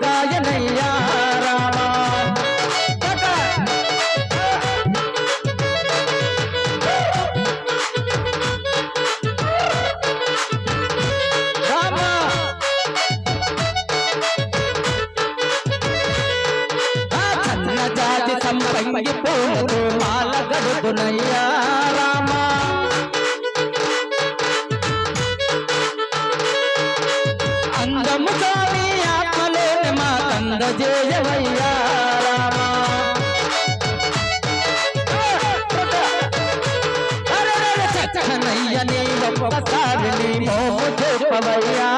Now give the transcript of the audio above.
కాయనయ్యా రామా సంపంగి పూలతో మాల గడుతునయ్యా రామా అందముగా నీ ఆత్మలోని మా కందజేయవయ్యా రామా చక్కనయ్య నీ ఒక్కసారి నీ మోము చూపవయ్యా